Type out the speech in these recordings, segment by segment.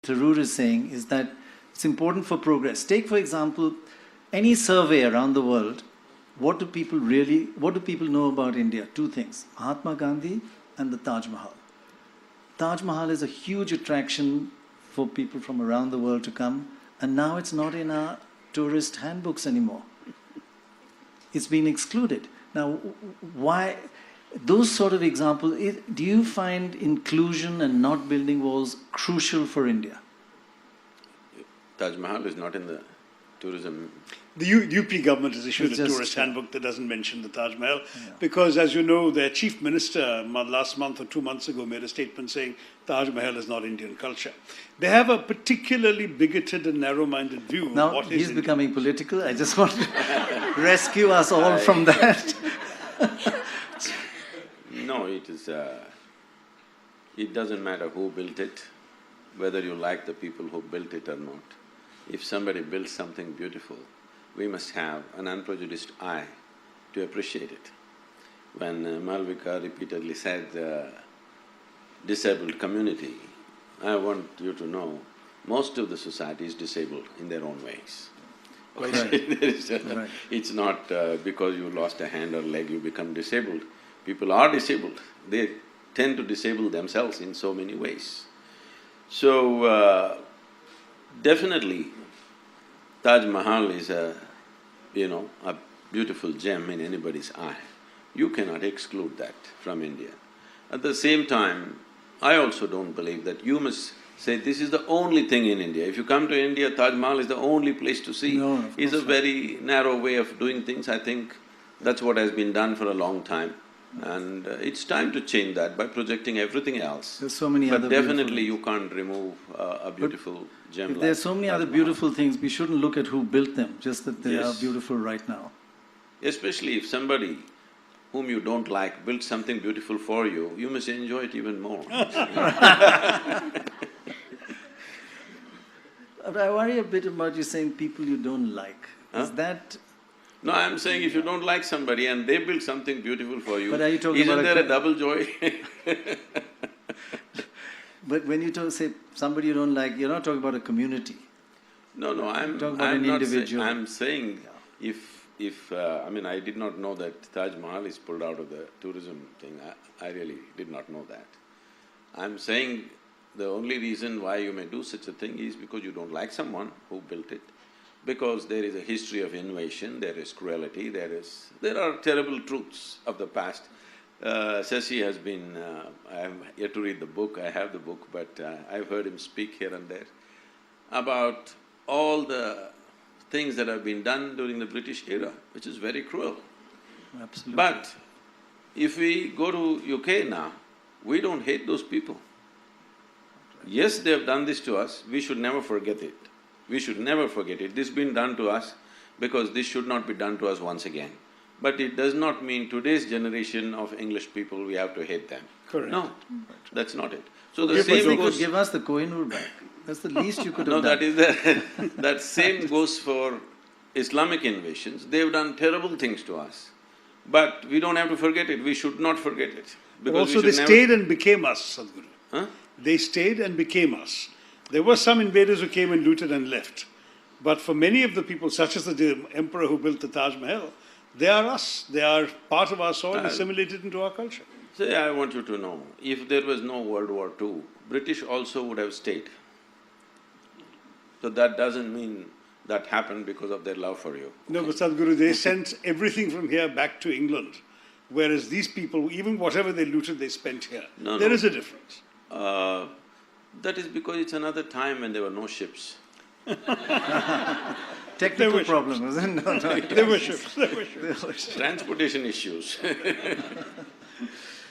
Tharoor is saying is that it's important for progress. Take, for example, any survey around the world. What do people know about India? Two things: Mahatma Gandhi and the Taj Mahal. Taj Mahal is a huge attraction for people from around the world to come, and now it's not in our tourist handbooks anymore. It's been excluded. Now, why? Those sort of examples, do you find inclusion and not building walls crucial for India? Taj Mahal is not in the tourism. The UP government has issued a tourist handbook that doesn't mention the Taj Mahal because, as you know, their chief minister last month or 2 months ago made a statement saying Taj Mahal is not Indian culture. They have a particularly bigoted and narrow-minded view now, of what is he's Indian. Becoming political. I just want to rescue us all from that. No, it is… it doesn't matter who built it, whether you like the people who built it or not. If somebody builds something beautiful, we must have an unprejudiced eye to appreciate it. When Malvika repeatedly said disabled community, I want you to know, most of the society is disabled in their own ways. Right. Right. It's not because you lost a hand or leg you become disabled. People are disabled. They tend to disable themselves in so many ways. So, definitely, Taj Mahal is a beautiful gem in anybody's eye. You cannot exclude that from India. At the same time, I also don't believe that you must say this is the only thing in India. If you come to India, Taj Mahal is the only place to see. No, it's a very narrow way of doing things. I think that's what has been done for a long time. And it's time to change that by projecting everything else. There's so many but other definitely you can't remove a beautiful gem like there's so many other Taj beautiful things, we shouldn't look at who built them, just that they are Yes. beautiful right now. Especially if somebody whom you don't like built something beautiful for you, you must enjoy it even more. But I worry a bit about you saying people you don't like. Is that… No, I'm saying if you don't like somebody and they build something beautiful for you, But are you talking isn't about there a double joy? But when you say somebody you don't like, you're not talking about a community. No, I'm Talk about I'm an not individual. I'm saying if I did not know that Taj Mahal is pulled out of the tourism thing. I really did not know that. I'm saying the only reason why you may do such a thing is because you don't like someone who built it, because there is a history of invasion, there is cruelty, there are terrible truths of the past. Sashi has been… I have yet to read the book, I have the book, but I've heard him speak here and there about all the things that have been done during the British era, which is very cruel. Absolutely. But if we go to UK now, we don't hate those people. Yes, they have done this to us, we should never forget it. We should never forget it. This has been done to us because this should not be done to us once again. But it does not mean today's generation of English people, we have to hate them. Correct. No, that's not it. So the If same they goes… could give us the Kohinoor back, that's the least you could have No, done. that is that same goes for Islamic invasions. They've done terrible things to us. But we don't have to forget it, we should not forget it. But also they stayed and became us, Sadguru. Huh? They stayed and became us. There were some invaders who came and looted and left. But for many of the people, such as the emperor who built the Taj Mahal, they are us. They are part of our soil, assimilated into our culture. Say, I want you to know, if there was no World War II, British also would have stayed. So that doesn't mean that happened because of their love for you. No, but Sadhguru, they sent everything from here back to England, whereas these people, even whatever they looted, they spent here. There is a difference. That is because it's another time when there were no ships. Technical problem, isn't it? No, There were ships, there were ships. Transportation issues.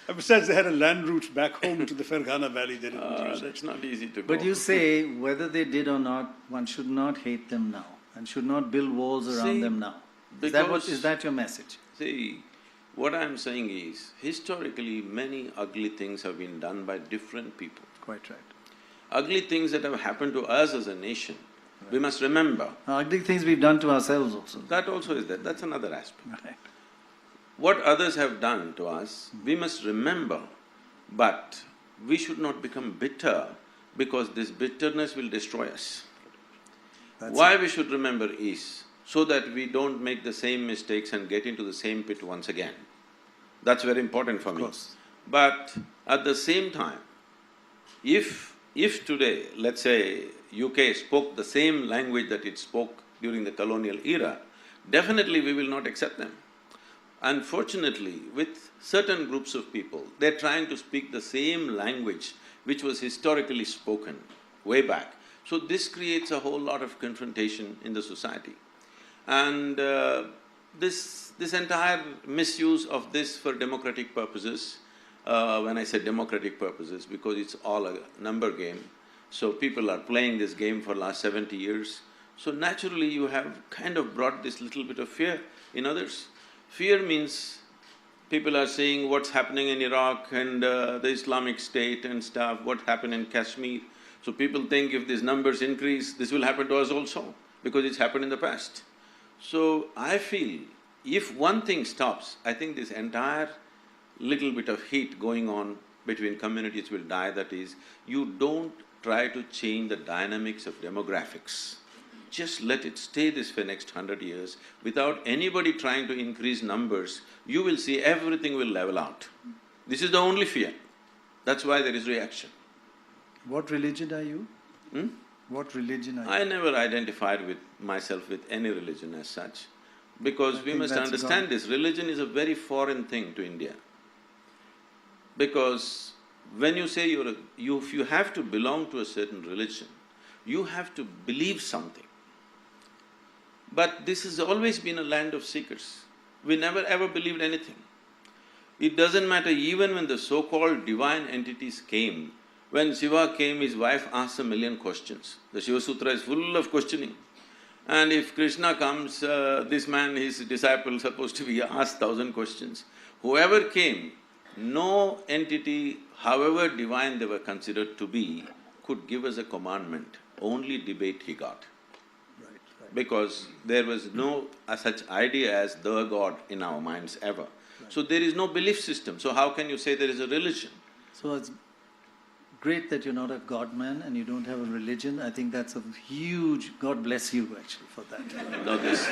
And besides, they had a land route back home to the Ferghana Valley, they didn't use it. It's not easy to go. But you say, whether they did or not, one should not hate them now and should not build walls around them now. Is that your message? See, what I'm saying is, historically many ugly things have been done by different people. Quite right. Ugly things that have happened to us as a nation, we must remember. Ugly things we've done to ourselves also. That also is there, that's another aspect. Right. What others have done to us, we must remember, but we should not become bitter because this bitterness will destroy us. That's Why we should remember is so that we don't make the same mistakes and get into the same pit once again. That's very important for me. course. But at the same time, if today, let's say, UK spoke the same language that it spoke during the colonial era, definitely we will not accept them. Unfortunately, with certain groups of people, they're trying to speak the same language which was historically spoken way back. So this creates a whole lot of confrontation in the society. And this entire misuse of this for democratic purposes, when I say democratic purposes, because it's all a number game, so people are playing this game for last 70 years, so naturally you have kind of brought this little bit of fear in others. Fear means people are seeing what's happening in Iraq and the Islamic State and stuff, what happened in Kashmir. So people think if these numbers increase, this will happen to us also, because it's happened in the past. So I feel if one thing stops, I think this entire little bit of heat going on between communities will die, that is, you don't try to change the dynamics of demographics. Just let it stay this for next 100 years, without anybody trying to increase numbers, you will see everything will level out. This is the only fear. That's why there is reaction. What religion are you? What religion are you? I never identified with myself with any religion as such, because we must understand this, religion is a very foreign thing to India. Because when you say if you have to belong to a certain religion, you have to believe something. But this has always been a land of seekers. We never ever believed anything. It doesn't matter, even when the so-called divine entities came, when Shiva came, his wife asked 1,000,000 questions. The Shiva Sutra is full of questioning. And if Krishna comes, this man, his disciple, supposed to be asked 1,000 questions. Whoever came, no entity, however divine they were considered to be, could give us a commandment, only debate he got. Because there was no such idea as the God in our minds ever. So there is no belief system, so how can you say there is a religion? So it's great that you're not a God man and you don't have a religion. I think that's a huge… God bless you actually for that. No, this…